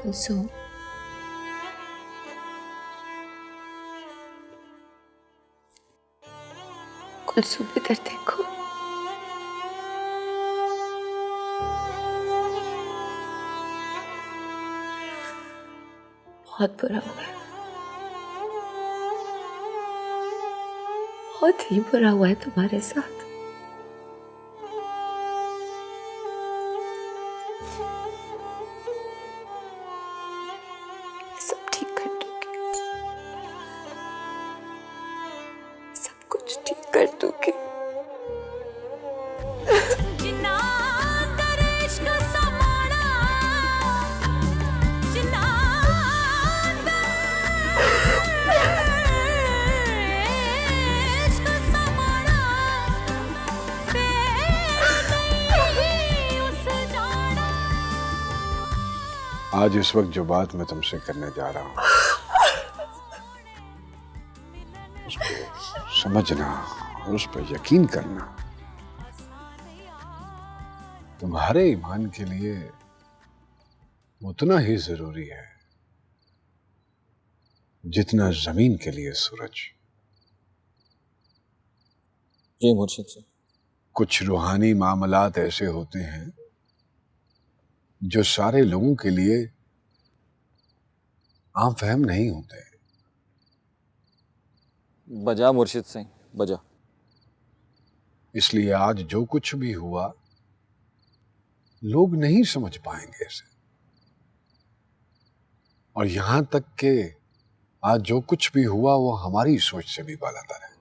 कुलसुम, कुलसुम इधर देखो। बहुत बुरा हुआ है, बहुत ही बुरा हुआ है तुम्हारे साथ। सब ठीक कर दूंगी, सब कुछ ठीक कर दूंगी। आज इस वक्त जो बात मैं तुमसे करने जा रहा हूं उसको समझना और उस पर यकीन करना तुम्हारे ईमान के लिए उतना ही जरूरी है जितना जमीन के लिए सूरज। जी मुर्शिद से। कुछ रूहानी मामलात ऐसे होते हैं जो सारे लोगों के लिए आम फहम नहीं होते। बजा मुर्शिद सिंह बजा। इसलिए आज जो कुछ भी हुआ लोग नहीं समझ पाएंगे इसे, और यहां तक कि आज जो कुछ भी हुआ वो हमारी सोच से भी बालातर है।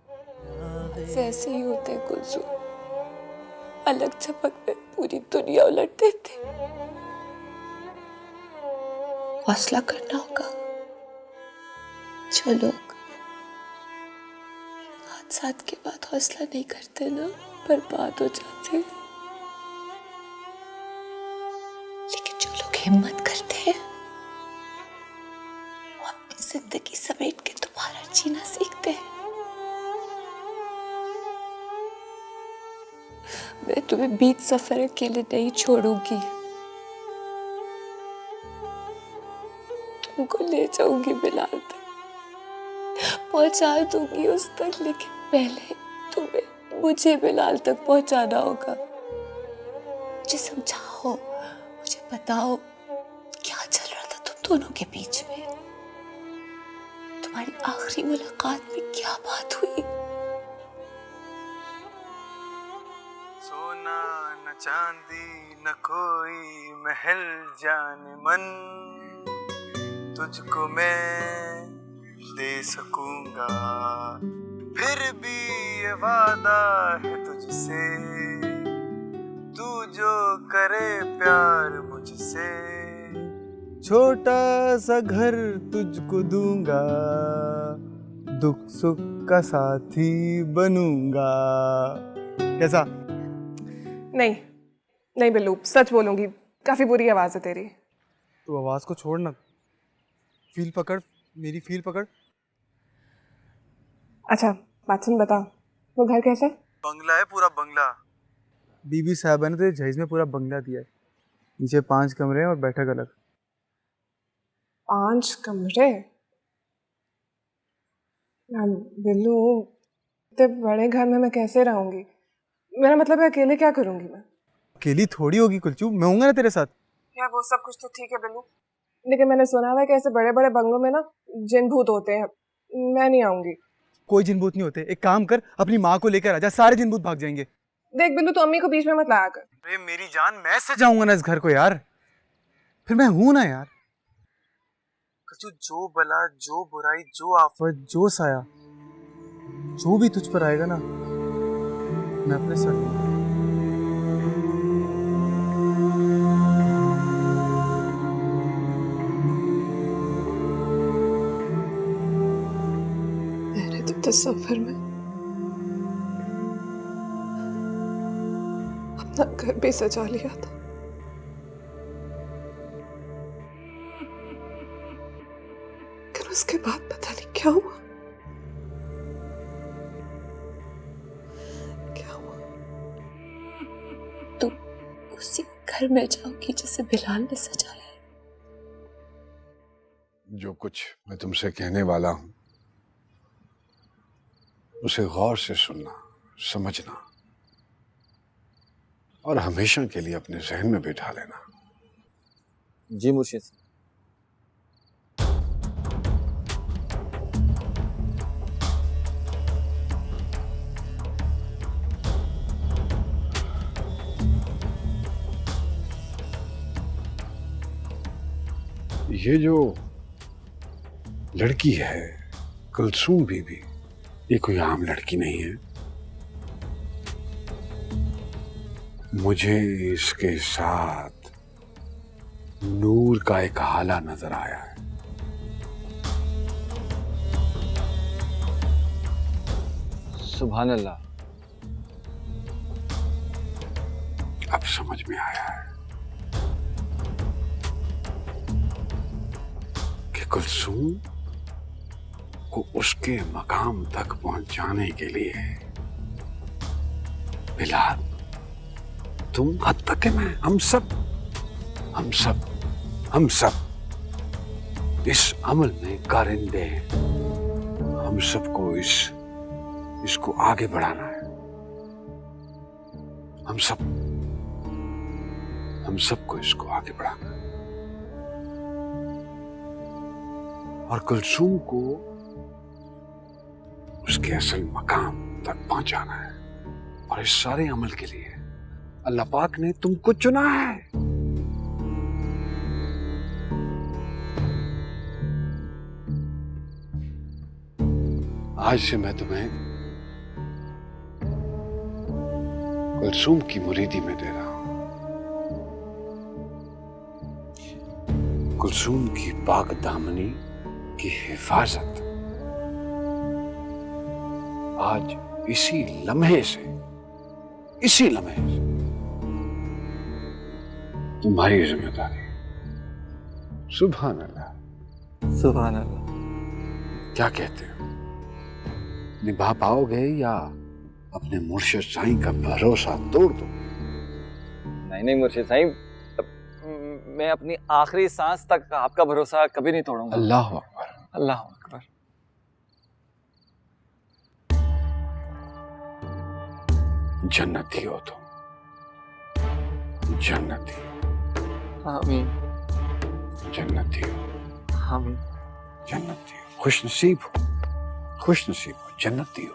ऐसे ही होते कुलसुम, अलग झपक में पूरी दुनिया उलट देते। हौसला करना होगा। जो लोग हादसात के बाद हौसला नहीं करते ना, बर्बाद हो जाते। लेकिन जो लोग हिम्मत करते हैं वो अपनी जिंदगी समेट के दोबारा जीना सीखते हैं। मैं तुम्हें बीच सफर अकेले नहीं छोड़ूंगी, तुमको ले जाऊंगी बिलाल तक, पहुंचा दूंगी उस तक, लेकिन पहले तुम्हें मुझे बिलाल तक पहुंचाना होगा। मुझे समझाओ, मुझे बताओ क्या चल रहा था तुम दोनों के बीच में। तुम्हारी आखिरी मुलाकात में क्या बात हुई? सोना न चांदी न कोई महल जाने मन, तुझको मैं दे सकूंगा, फिर भी ये वादा है तुझसे, तू जो करे प्यार मुझसे, छोटा सा घर तुझको दूंगा, दुख सुख का साथी बनूंगा। कैसा? नहीं नहीं बिल्लू, सच बोलूंगी, काफी बुरी आवाज है तेरी। तू आवाज को छोड़ना, फील पकड़, मेरी फील पकड़। अच्छा बात सुन, बता वो घर कैसा है? बंगला है, पूरा बंगला। बीबी साहबा ने तो जहेज में पूरा बंगला दिया है। नीचे 5 कमरे हैं और बैठक अलग। 5 कमरे? बिल्लू इतने बड़े घर में मैं कैसे रहूंगी? मेरा मतलब है अकेले क्या करूंगी मैं? अकेली थोड़ी होगी कुलचू, मैं हूंगा ना तेरे साथ। क्या वो सब कुछ तो ठीक है बिल्लू, लेकिन मैंने सुना हुआ है कि ऐसे बड़े बड़े बंगलों में ना जिन भूत होते हैं। मैं नहीं आऊंगी। कोई जिन भूत नहीं होते। एक काम कर, अपनी माँ को लेकर आजा, सारे जिन भूत भाग जाएंगे। देख बिल्लू, तो अम्मी को बीच में मत लाया कर। अरे मेरी जान, मैं सजाऊंगा ना इस घर को यार, फिर मैं हूं ना यार। कुलचू, जो बला, जो बुराई, जो आफत, जो साया, जो भी तुझ पर आएगा ना, मैं अपने सर लूंगा। मैंने तो तसव्वुर में अपना घर भी सजा लिया था। लेकिन उसके बाद पता नहीं क्या हुआ। तुम उसी घर में जाओगी जिसे बिलाल ने सजाया है। जो कुछ मैं तुमसे कहने वाला हूं उसे गौर से सुनना, समझना और हमेशा के लिए अपने जहन में बिठा लेना। जी मुर्शिद सिंह। ये जो लड़की है कुलसूम बीबी, ये कोई आम लड़की नहीं है। मुझे इसके साथ नूर का एक हाला नजर आया है। सुभान अल्लाह। अब समझ में आया है कि कुलसूम को उसके मकाम तक पहुंचाने के लिए बिलाल, तुम, हद तक कि मैं, हम सब इस अमल में कारिंदे हैं। हम सबको इसको आगे बढ़ाना है। हम सबको इसको आगे बढ़ाना है और कुलसूम को उसके असल मकाम तक पहुंचाना है। और इस सारे अमल के लिए अल्लाह पाक ने तुमको चुना है। आज से मैं तुम्हें कुलसूम की मुरीदी में दे रहा हूं। कुलसूम की पाक दामनी की हिफाजत आज इसी लम्हे से तुम्हारी जिम्मेदारी। सुभान अल्लाह। सुभान अल्लाह। क्या कहते हो, निभा पाओगे या अपने मुर्शिद साईं का भरोसा तोड़ दो? नहीं मुर्शिद साईं, मैं अपनी आखिरी सांस तक आपका भरोसा कभी नहीं तोड़ूंगा। अल्लाह अकबर। अल्लाह अकबर। जन्नती हो तुम, जन्नती। आमीन। जन्नती हो, आमीन। जन्नती हो। खुश नसीब हो, जन्नती हो।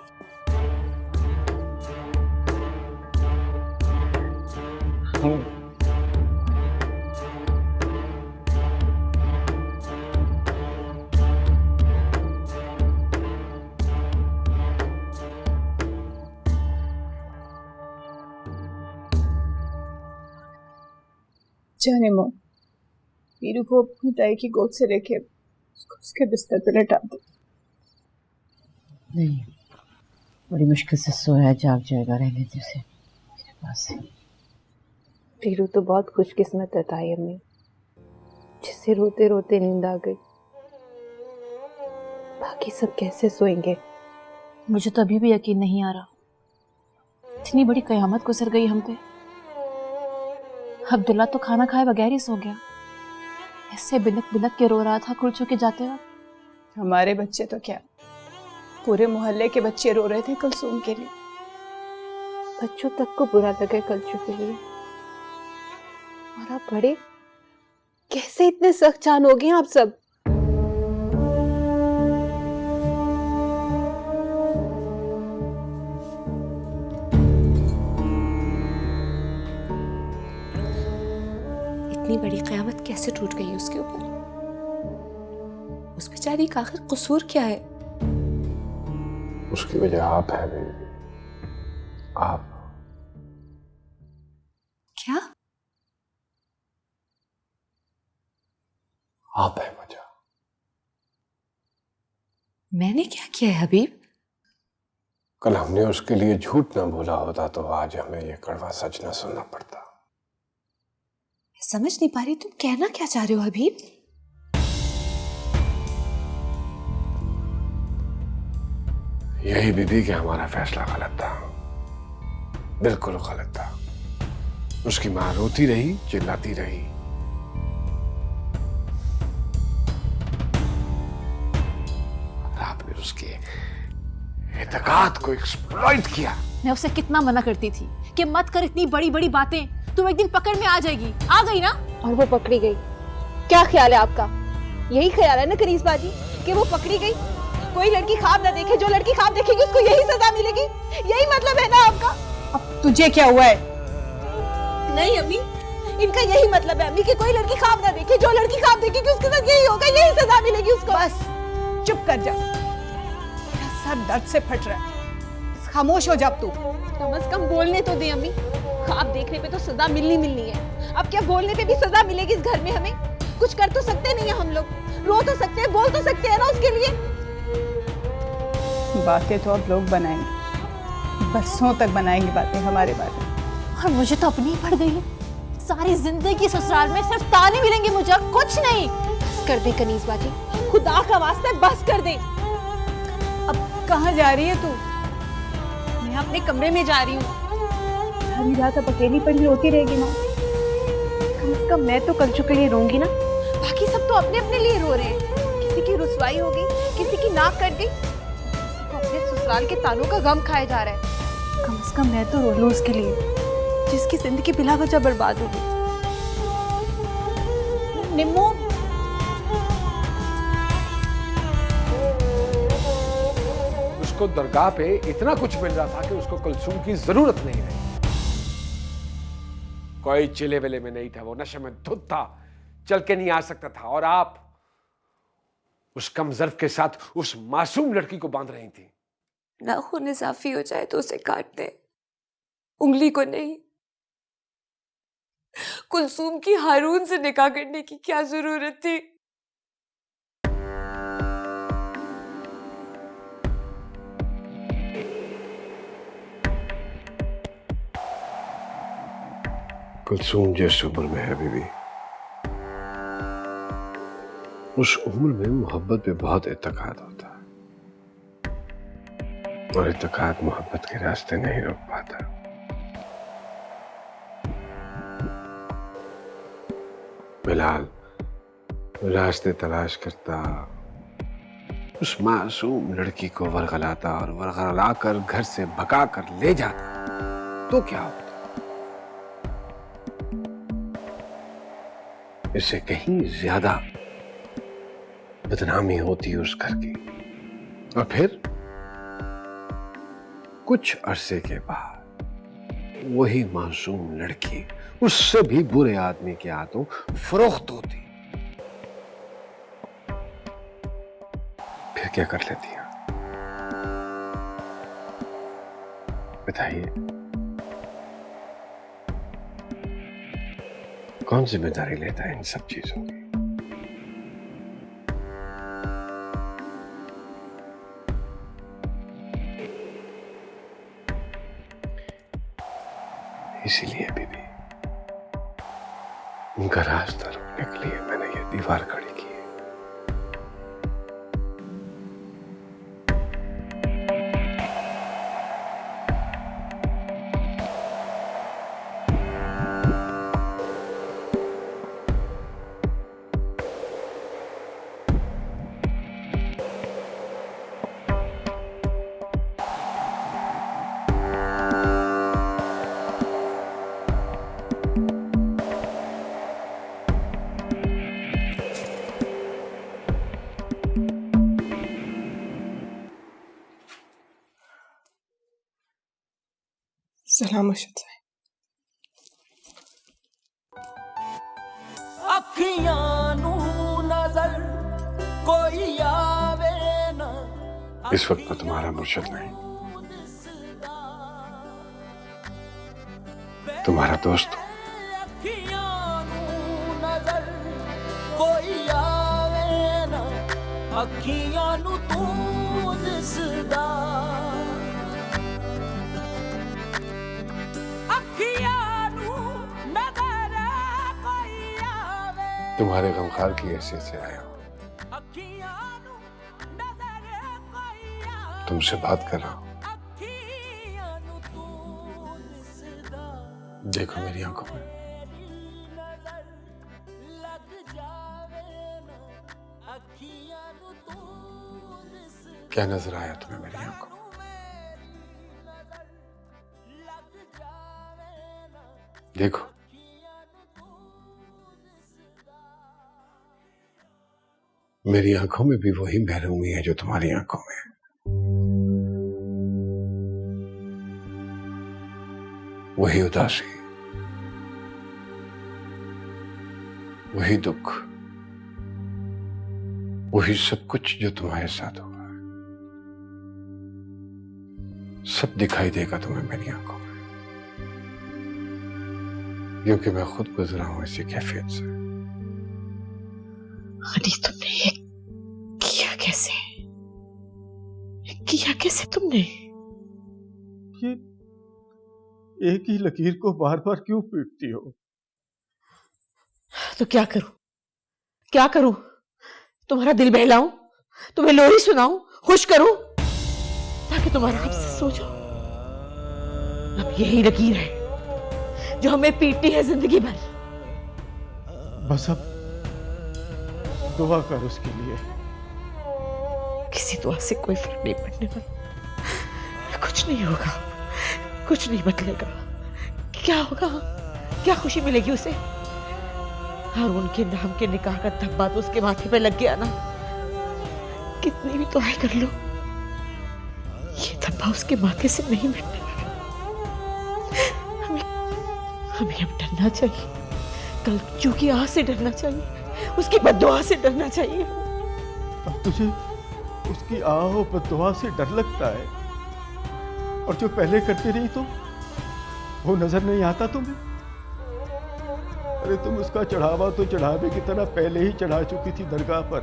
जाने मो, वीरू को अपनी ताई की गोद से लेके उसके बिस्तर पे लेटा दो। नहीं, बड़ी मुश्किल से सोया, जाग जाएगा। रहने दे उसे मेरे पास। वीरू तो बहुत खुशकिस्मत है ताई अम्मी, जिसे रोते रोते नींद आ गई। बाकी सब कैसे सोएंगे? मुझे तो अभी भी यकीन नहीं आ रहा, इतनी बड़ी कयामत गुजर गई हम पे। अब्दुल्ला तो खाना खाए बगैर ही सो गया। ऐसे बिलक बिलक के रो रहा था कुलचू के जाते वक्त। हमारे बच्चे तो क्या, पूरे मोहल्ले के बच्चे रो रहे थे कुलसूम के लिए। बच्चों तक को बुरा लगे कुलचू के लिए, और आप बड़े कैसे इतने सख्त जान हो गए आप सब? इतनी बड़ी कयामत कैसे टूट गई उसके ऊपर? उस बेचारी का आखिर कसूर क्या है? उसकी वजह आप है बेबी, आप। क्या? आप है वजह। मैंने क्या किया है हबीब? कल हमने उसके लिए झूठ ना बोला होता तो आज हमें ये कड़वा सच ना सुनना पड़ता। समझ नहीं पा रही, तुम कहना क्या चाह रहे हो हबीब? यही बीबी कि हमारा फैसला गलत था, बिल्कुल गलत था। उसकी मां रोती रही, चिल्लाती रही। उसके एतकाद को एक्सप्लॉइट किया। मैं उसे कितना मना करती थी कि मत कर इतनी बड़ी बड़ी बातें, तुम एक दिन पकड़ में आ जाएगी। आ गई ना। और वो पकड़ी गई। क्या ख्याल है आपका? यही ख्याल है ना कनीज बाजी कि वो पकड़ी गई? कोई लड़की ख्वाब ना देखे, जो लड़की ख्वाब देखेगी उसको यही सजा मिलेगी। यही मतलब है ना आपका? अब तुझे क्या हुआ है? नहीं अम्मी, इनका यही मतलब है अम्मी कि कोई लड़की ख्वाब ना देखे, जो लड़की ख्वाब देखेगी उसके साथ यही होगा, यही सजा मिलेगी उसको। बस चुप कर जा, मेरा सर दर्द से फट रहा है। खामोश हो जा अब तू। कम से कम बोलने तो दे अम्मी। ख्वाब देखने पे तो सजा मिलनी है, अब क्या बोलने पे भी सजा मिलेगी इस घर में? हमें कुछ कर तो सकते नहीं है हम लोग, रो तो सकते हैं, बोल तो सकते हैं ना उसके लिए। बातें तो अब लोग बनाएंगे, बरसों तक बनाएंगे बातें हमारे बारे में। और मुझे तो अपनी ही पड़ गई है। सारी जिंदगी ससुराल में सिर्फ ताने मिलेंगे मुझे और कुछ नहीं। बस कर दे कनीज बाजी, खुदा का वास्ता है बस कर दे। अब कहाँ जा रही है तू? मैं अपने कमरे में जा रही हूँ। सारी रात अब अकेली पड़ी रोती रहेगी माँ। कम से कम मैं तो कल्चू के लिए रोऊंगी ना। बाकी सब तो अपने अपने लिए रो रहे हैं। किसी की रुसवाई हो गई, किसी की नाक कट गई, किसी को अपने ससुराल के तानों का गम खाया जा रहा है। कम से कम मैं तो रो लूं उसके लिए, जिसकी जिंदगी बिला वजह बर्बाद हो गई। निम्मो, उसको दरगाह पे इतना कुछ मिल रहा था कि उसको कुलसूम की जरूरत नहीं रही। कोई चिले वेले में नहीं था, वो नशे में धुत था, चल के नहीं आ सकता था। और आप उस कमजर्फ के साथ उस मासूम लड़की को बांध रही थी। नाखून इजाफी हो जाए तो उसे काट दे, उंगली को नहीं। कुलसूम की हारून से निकाह करने की क्या जरूरत थी? कुलसूम जिस उम्र में है बीबी, उस उम्र में मोहब्बत पे बहुत इत्तेकाद होता है, और इत्तेकाद मोहब्बत के रास्ते नहीं रोक पाता। बिलाल रास्ते तलाश करता, उस मासूम लड़की को वरगलाता और वरगला कर घर से भगा कर ले जाता, तो क्या होता? इससे कहीं ज्यादा बदनामी होती उस घर की। और फिर कुछ अरसे के बाद वही मासूम लड़की उससे भी बुरे आदमी के हाथों फरोख्त होती। फिर क्या कर लेती हैं? बताइए, कौन जिम्मेदारी लेता है इन सब चीजों की? इसीलिए बीबी, उनका रास्ता रोकने के लिए मैंने ये दीवार खड़ी की है। सलाम मुर्शिद साहब। इस वक्त मैं तुम्हारा मुर्शिद नहीं, तुम्हारा दोस्त हूं। तुम्हारे गमखार की हैसियत से आया हूं, तुमसे बात कर रहा हूं। देखो मेरी आंखों में, क्या नजर आया तुम्हें मेरी आंखों में? देखो, मेरी आंखों में भी वही महरूमी है जो तुम्हारी आंखों में है। वही उदासी, वही दुख, वही सब कुछ जो तुम्हारे साथ हुआ है, सब दिखाई देगा तुम्हें मेरी आंखों में, क्योंकि मैं खुद गुजरा हूं इसी कैफियत से। अली, तुमने ये किया कैसे? ये किया कैसे तुमने? ये एक ही लकीर को बार बार क्यों पीटती हो? तो क्या करूं? क्या करूं? तुम्हारा दिल बहलाऊं, तुम्हें लोरी सुनाऊं, खुश करूं, ताकि तुम्हारा हमसे सो जाओ। अब यही लकीर है जो हमें पीटती है जिंदगी भर। बस अब दुआ कर उसके लिए। किसी दुआ से कोई फर्क नहीं पड़ने वाला। कुछ नहीं होगा, कुछ नहीं बदलेगा। क्या होगा? क्या खुशी मिलेगी उसे? हारून के नाम के निकाह का धब्बा तो उसके माथे पे लग गया ना। कितनी भी दुआएं कर लो, ये धब्बा उसके माथे से नहीं मिटने वाला। हमें अब डरना चाहिए, कलचू की आह से डरना चाहिए, उसकी बद्दुआ से डरना चाहिए। अब तुझे उसकी आह और बद्दुआ से डर लगता है, और जो पहले करती रही तो वो नजर नहीं आता तुम्हें? अरे तुम उसका चढ़ावा तो चढ़ावे की तरह पहले ही चढ़ा चुकी थी दरगाह पर।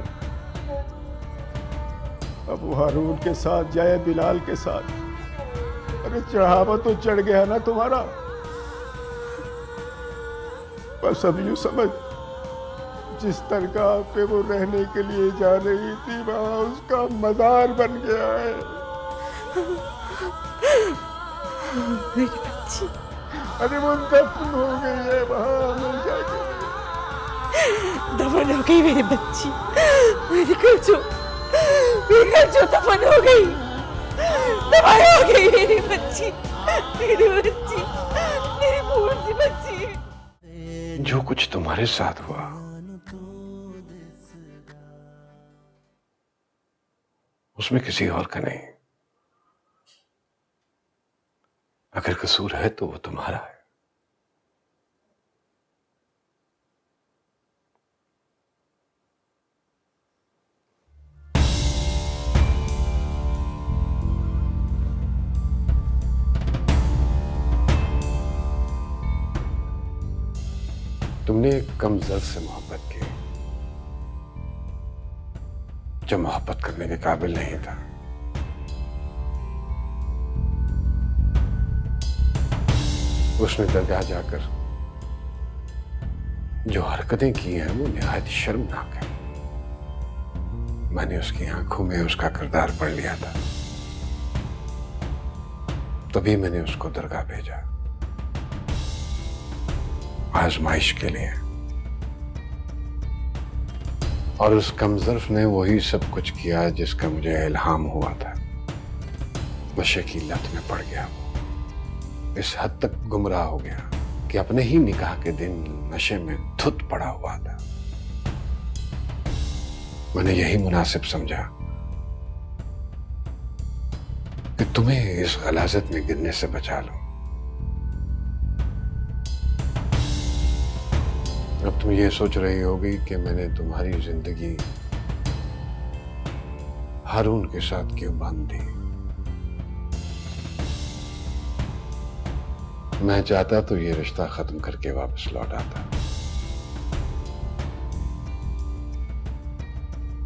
अब वो हारून के साथ जाए बिलाल के साथ, अरे चढ़ावा तो चढ़ गया ना तुम्हारा। बस अब यूं समझ, जिस दरगाह पे वो रहने के लिए जा रही थी वहां उसका मजार बन गया है। मेरी बच्ची, अरे वो दफन हो गई है वहां मिल जाएगी। दफन हो गई मेरी बच्ची, मेरी कलचू दफन हो गई, दफन हो गई मेरी बच्ची, मेरी बच्ची, मेरी भूल सी बच्ची। जो कुछ तुम्हारे साथ हुआ उसमें किसी और का नहीं। अगर कसूर है तो वो तुम्हारा है। तुमने एक कम ज़र्फ से मोहब्बत की जो मोहब्बत करने के काबिल नहीं था। उसने दरगाह जाकर जो हरकतें की हैं वो निहायत शर्मनाक है। मैंने उसकी आंखों में उसका किरदार पढ़ लिया था, तभी मैंने उसको दरगाह भेजा, आजमाइश के लिए। और उस कमजर्फ ने वही सब कुछ किया जिसका मुझे इल्हाम हुआ था। नशे की लत में पड़ गया वो, इस हद तक गुमराह हो गया कि अपने ही निकाह के दिन नशे में धुत पड़ा हुआ था। मैंने यही मुनासिब समझा कि तुम्हें इस गलाजत में गिरने से बचा लूं। अब तुम ये सोच रही होगी कि मैंने तुम्हारी जिंदगी हारून के साथ क्यों बांध दी। मैं चाहता तो ये रिश्ता खत्म करके वापस लौट आता,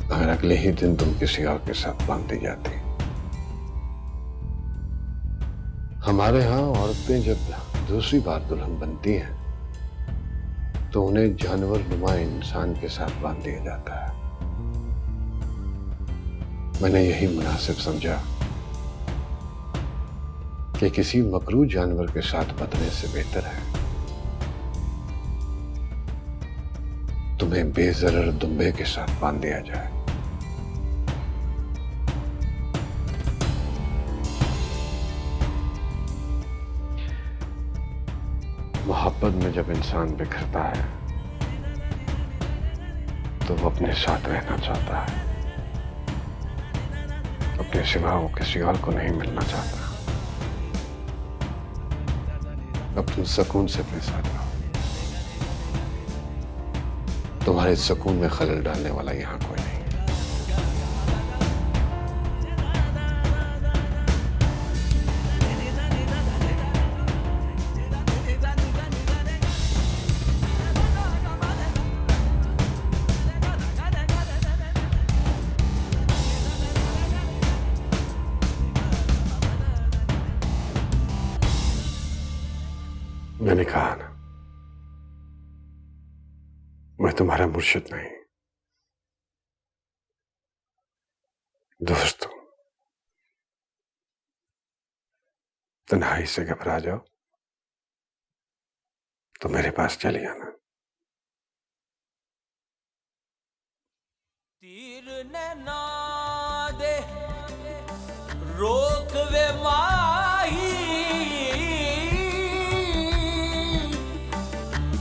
अगर अगले ही दिन तुम किसी और के साथ बांध दी जाती। हमारे यहां औरतें जब दूसरी बार दुल्हन बनती हैं तो उन्हें जानवर नुमा इंसान के साथ बांध दिया जाता है। मैंने यही मुनासिब समझा कि किसी मकरू जानवर के साथ बदलने से बेहतर है तुम्हें बेजरर दुम्बे के साथ बांध दिया जाए। मोहब्बत में जब इंसान बिखरता है तो वो अपने साथ रहना चाहता है, अपने सिवा वो किसी और को नहीं मिलना चाहता। अब तुम सुकून से अपने साथ रहो। तुम्हारे सुकून में खलल डालने वाला यहां कोई नहीं। मैंने कहा ना, मैं तुम्हारा मुर्शिद नहीं, दोस्त हूं। तन्हाई से घबरा जाओ तो मेरे पास चले आना। तीर ने ना दे रोक वे माही,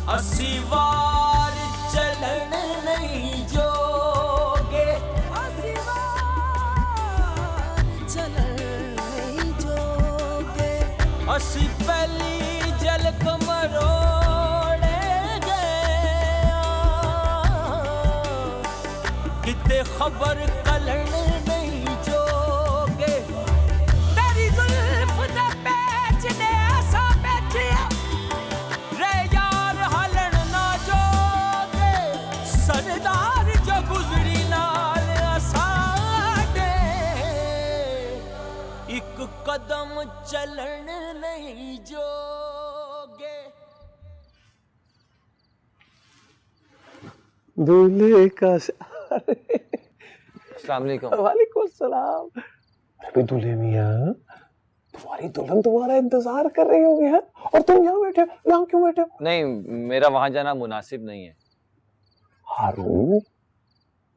अस्सी वार चलन नहीं जोगे, अस्सी वार चलन नहीं जोगे, अस्सी पहली जल कमरोड़े गया, किते खबर कलन नहीं जोगे, तेरी जुल्फ दा पैच ने ऐसा बैठिया सरदार जो गुजरी नाल असाडे, एक कदम चलन नहीं जोगे। दूल्हे का अस्सलाम वालेकुम। वालेकुम सलाम। अरे दूल्हे मियां, तुम्हारी दुल्हन तुम्हारा इंतजार कर रही होगी है, और तुम यहाँ बैठे हो। यहाँ क्यों बैठे हो? नहीं, मेरा वहां जाना मुनासिब नहीं है। हारून,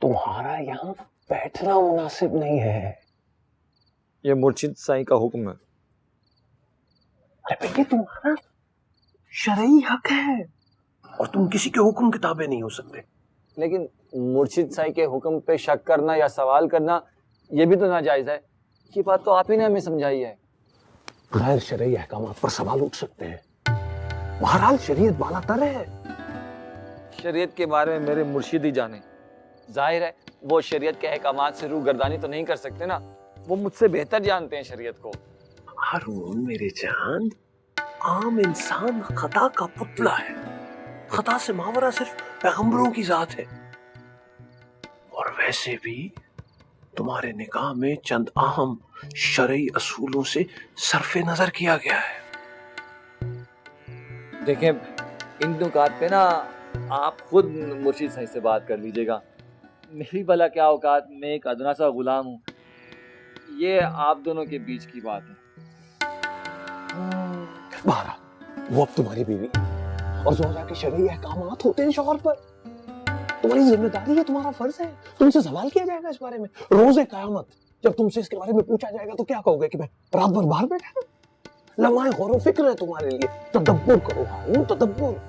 तुम्हारा यहाँ बैठना मुनासिब नहीं है। ये मुर्शिद साईं का हुक्म है। अरे भैया, तुम्हारा शरई हक है और तुम किसी के हुक्म के ताबे नहीं हो सकते। लेकिन मुर्शिद साईं के हुक्म पे शक करना या सवाल करना ये भी तो नाजायज है। ये बात तो आप ही ने हमें समझाई है। गैर शरई अहकामात पर सवाल उठ सकते हैं। बहरहाल शरीयत बालातर है। शरीयत के बारे में मेरे मुर्शिद ही जाने। जाहिर है वो शरीयत के अहकामात से रूगर्दानी तो नहीं कर सकते ना, वो मुझसे बेहतर जानते हैं शरीयत को। हारून मेरे जान, आम इंसान खता का पुतला है। खता से मावरा सिर्फ पैगंबरों की जात है। और वैसे भी तुम्हारे निकाह में चंद अहम शरई असूलों से सरफे नजर किया गया है। देखें, इन नुकात पे ना आप खुद मुर्शिद साईं से बात कर लीजिएगा। मेरी भला क्या औकात, मैं एक अदना सा गुलाम हूँ। ये आप दोनों के बीच की बात है। बहरहाल वो अब तुम्हारी बीवी और ज़ौजा के शरई अहकामात होते हैं शौहर पर। तुम्हारी जिम्मेदारी है, तुम्हारा फर्ज है। तुमसे सवाल किया जाएगा इस बारे में रोज़े क़यामत। जब तुमसे इसके बारे में पूछा जाएगा तो क्या कहोगे कि मैं रात भर बाहर बैठा? लम्हाए गौर व फिक्र है तुम्हारे लिए। तदब्बुर करो हारून, तदब्बुर।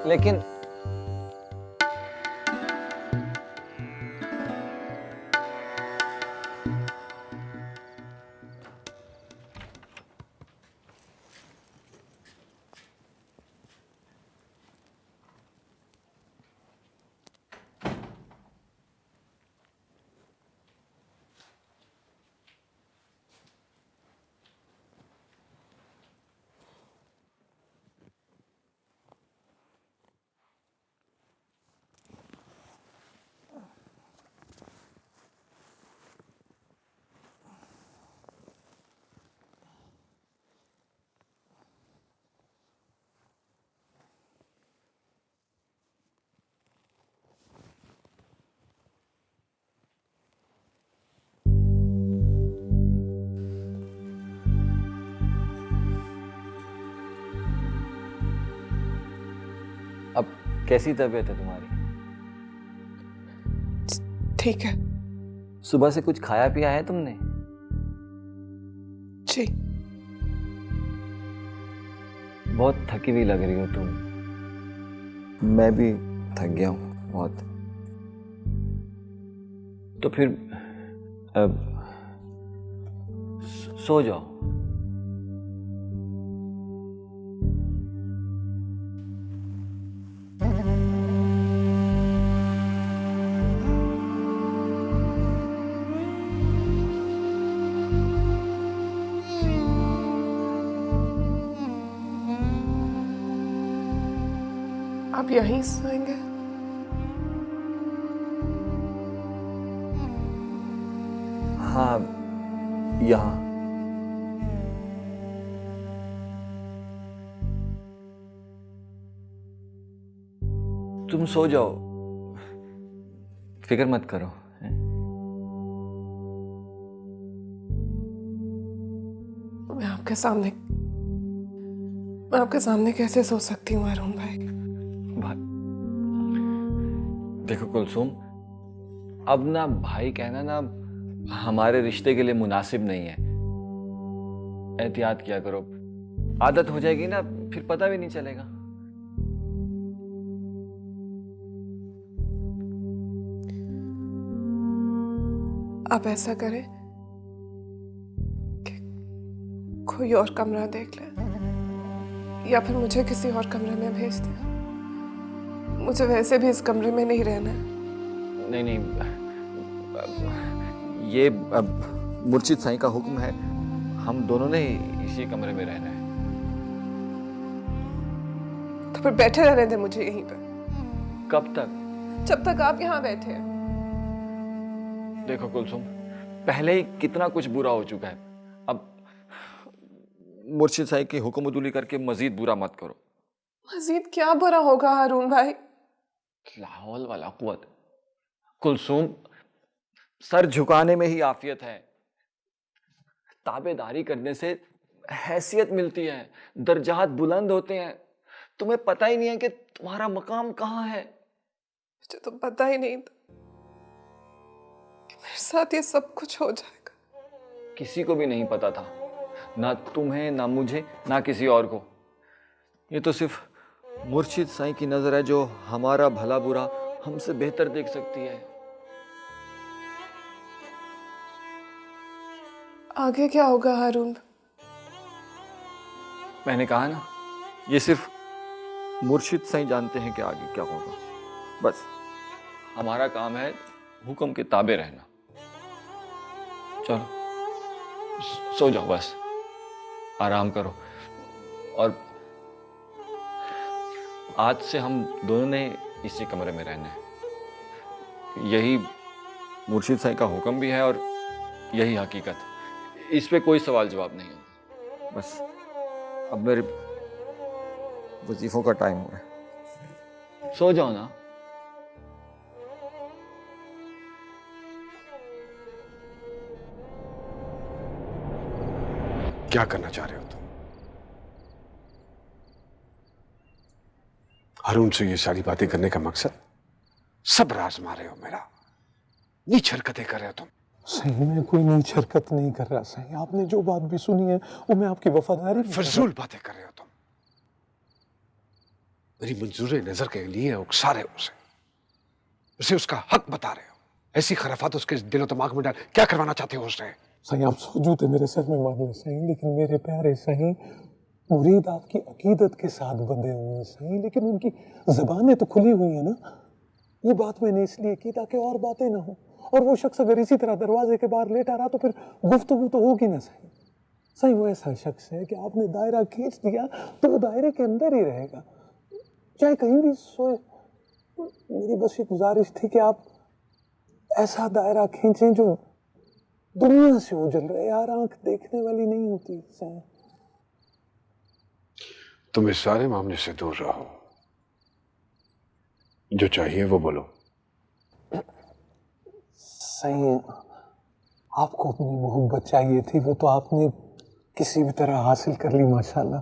लेकिन अब कैसी तबीयत है तुम्हारी? ठीक है। सुबह से कुछ खाया पिया है तुमने? जी बहुत थकी हुई लग रही हो तुम। मैं भी थक गया हूँ बहुत। तो फिर अब सो जाओ। आप यहीं सोएंगे? हाँ, यहाँ। तुम सो जाओ, फिक्र मत करो। मैं आपके सामने कैसे सो सकती हूँ अरुण भाई? देखो कुलसुम, अब ना भाई कहना ना हमारे रिश्ते के लिए मुनासिब नहीं है। एहतियात किया करो, आदत हो जाएगी ना फिर पता भी नहीं चलेगा। आप ऐसा करें कि कोई और कमरा देख लें या फिर मुझे किसी और कमरे में भेज दें। मुझे वैसे भी इस कमरे में नहीं रहना है। नहीं, ये अब मुर्शिद साईं का हुक्म है, हम दोनों ने ही इसी कमरे में रहना है। तो फिर बैठे रहने दें मुझे यहीं पर। कब तक? जब तक आप यहाँ बैठे हैं। देखो कुलसुम, पहले ही कितना कुछ बुरा हो चुका है, अब मुर्शिद साईं की हुक्मदुली करके मजीद बुरा मत करो। मजीद क्या बुरा होगा अरुण भाई? लाहौल वाला कुव्वत। कुलसुम, सर झुकाने में ही आफियत है। ताबेदारी करने से हैसियत मिलती है, दर्जात बुलंद होते हैं। तुम्हें पता ही नहीं है कि तुम्हारा मकाम कहाँ है। मुझे तो पता ही नहीं था कि मेरे साथ ये सब कुछ हो जाएगा। किसी को भी नहीं पता था, ना तुम्हें, ना मुझे, ना किसी और को। ये तो सिर्फ मुर्शिद साईं की नजर है जो हमारा भला बुरा हमसे बेहतर देख सकती है। आगे क्या होगा अरुण? मैंने कहा ना, ये सिर्फ मुर्शिद साईं जानते हैं कि आगे क्या होगा। बस हमारा काम है हुक्म के ताबे रहना। चलो सो जाओ, बस आराम करो। और आज से हम दोनों ने इसी कमरे में रहना है। यही मुर्शिद साईं का हुक्म भी है और यही हकीकत। इस पे कोई सवाल जवाब नहीं है। बस अब मेरे वजीफों का टाइम हुआ है, सो जाओ ना। क्या करना चाह रहे हो तुम? अरुण से ये सारी बातें करने का मकसद? सब राज मारे हो मेरा, नीच हरकतें कर रहे हो तुम। सही में कोई नीच हरकत नहीं कर रहा। सही, आपने जो बात भी सुनी है वो मैं आपकी वफादारी में फजूल बातें कर रहे हो तुम। मेरी मंजूर नजर के लिए उकसा रहे हो उसे उसका हक बता रहे हो। ऐसी खराफात उसके दिलो दिमाग में डाल क्या करवाना चाहते हो उससे? सही, आप सोचते मेरे सर में मार ले सही, लेकिन मेरे प्यारे सही मुरीद आपकी अकीदत के साथ बंधे हुए हैं सही, लेकिन उनकी ज़बानें तो खुली हुई है ना। ये बात मैंने इसलिए की ताकि और बातें ना हो, और वो शख्स अगर इसी तरह दरवाजे के बाहर लेटा रहा तो फिर गुफ्तगू तो होगी ना सही। सही वो ऐसा शख्स है कि आपने दायरा खींच दिया तो वो दायरे के अंदर ही रहेगा, चाहे कहीं भी सोए। मेरी बस ये गुजारिश थी कि आप ऐसा दायरा खींचें जो दुनिया से उजल रहे। यार आंख देखने वाली नहीं होती सही। तुम इस सारे मामले से दूर रहो, जो चाहिए वो बोलो। सही, आपको अपनी मोहब्बत चाहिए थी, वो तो आपने किसी भी तरह हासिल कर ली माशाल्लाह।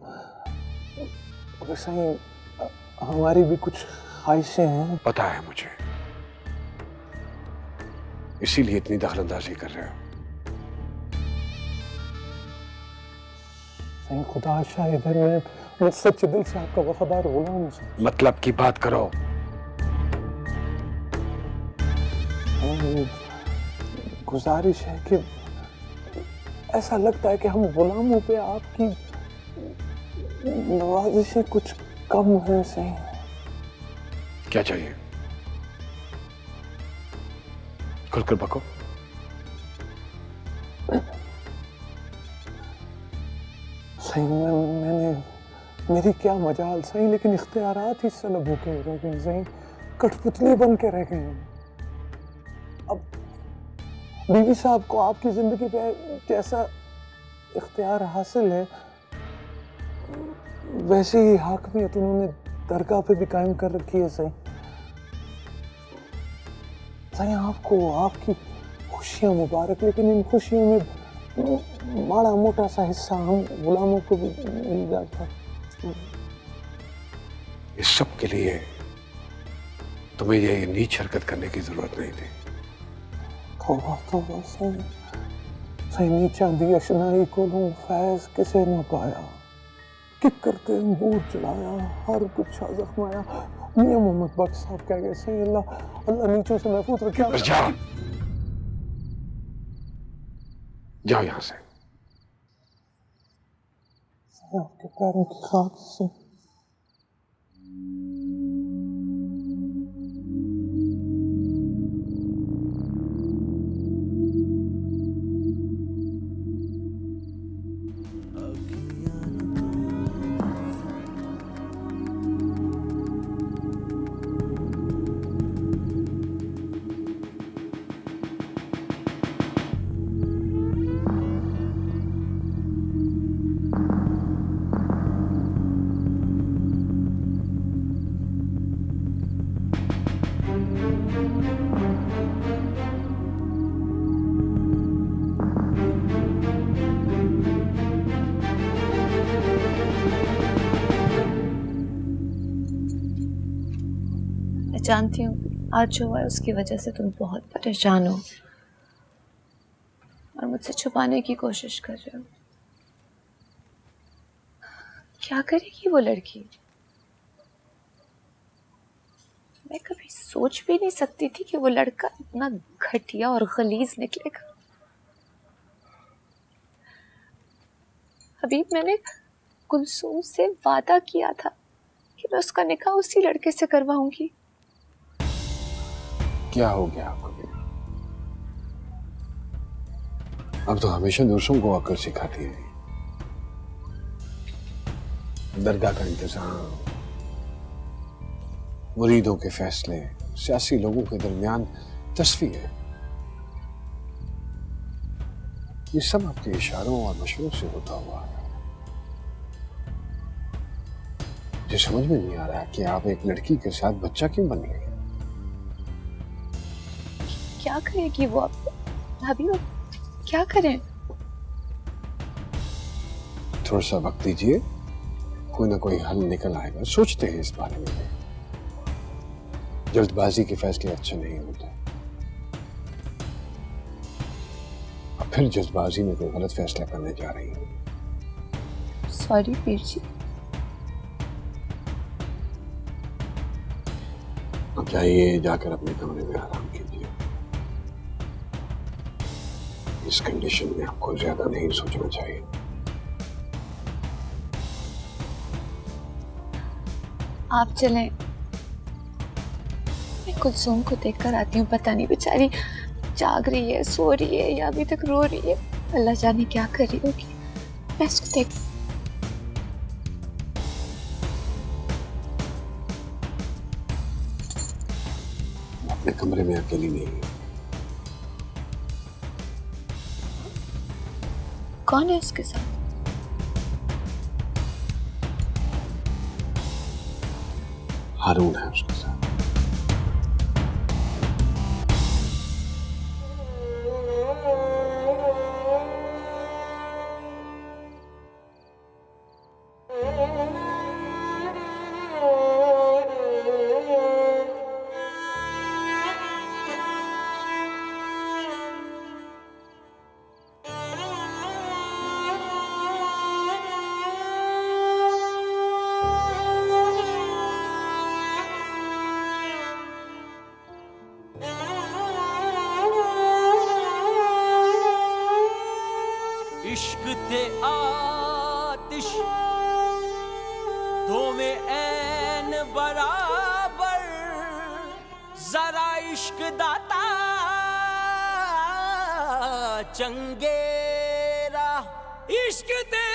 और सही हमारी भी कुछ ख्वाहिशें हैं। पता है मुझे, इसीलिए इतनी दखलंदाजी कर रहे हो। सही खुदा शाहिद है, मैं सच्चे दिल से आपका वफादार गुलाम हूँ सही। मतलब की बात करो। गुजारिश है कि ऐसा लगता है कि हम गुलामों पे आपकी नवाजिशें कुछ कम है सही। क्या चाहिए? खुलकर बको। सही मैंने मेरी क्या मजाल सही, लेकिन इख्तियारात ही सलब होके रह गए सही, कठपुतली बन के रह गए। अब बीवी साहब को आपकी जिंदगी पे जैसा इख्तियार हासिल है वैसी ही हाकमियत उन्होंने दरगाह पे भी कायम कर रखी है सही। सही आपको आपकी खुशियां मुबारक, लेकिन इन खुशियों में माड़ा मोटा सा हिस्सा हम गुलामों को भी मिल जाता। इस सब के लिए तुम्हें ये नीच हरकत करने की जरूरत नहीं थी। तौबा सही, सही नीचा दी अशनाई को फैज किसे न पाया, किक करते अंगूर चढ़ाया, हर कुछ जख्माया। मियां मोहम्मद बख्श साहब कह गए सही, अल्लाह नीचों से महफूज रखे। जाओ यहां से। आपके पैरों की खाक से। जानती हूँ आज जो हुआ है उसकी वजह से तुम बहुत परेशान हो और मुझसे छुपाने की कोशिश कर रहे हो। क्या करेगी वो लड़की? मैं कभी सोच भी नहीं सकती थी कि वो लड़का इतना घटिया और गलीज निकलेगा। अभी मैंने कुलसूम से वादा किया था कि मैं उसका निकाह उसी लड़के से करवाऊंगी। क्या हो गया आपको? अब तो हमेशा दूसरों को अक्ल सिखाती है। दरगाह का इंतजाम, मुरीदों के फैसले, सियासी लोगों के दरमियान तस्वीर है, ये सब आपके इशारों और मशवरों से होता हुआ है। मुझे समझ में नहीं आ रहा कि आप एक लड़की के साथ बच्चा क्यों बन गए। क्या करेगी वो अब? भाभी वो क्या करें? थोड़ा सा वक्त दीजिए, कोई ना कोई हल निकल आएगा। सोचते हैं इस बारे में। जल्दबाजी के फैसले अच्छे नहीं होते। अब फिर जल्दबाजी में कोई गलत फैसला करने जा रही हूँ। सॉरी पीर जी। अब जाइए, जाकर अपने कमरे में आराम कीजिए। इस कंडीशन में आपको ज्यादा नहीं सोचना चाहिए। आप चलें, मैं कुलसूम को देखकर आती हूँ। पता नहीं बेचारी जाग रही है, सो रही है या अभी तक रो रही है। अल्लाह जाने क्या कर रही होगी। मैं इसको देख। अपने कमरे में अकेली नहीं है। कौन है उसके साथ? हारून है उसके साथ। ते आतिश दो में ऐन बराबर जरा इश्क दाता चंगेरा इश्क ते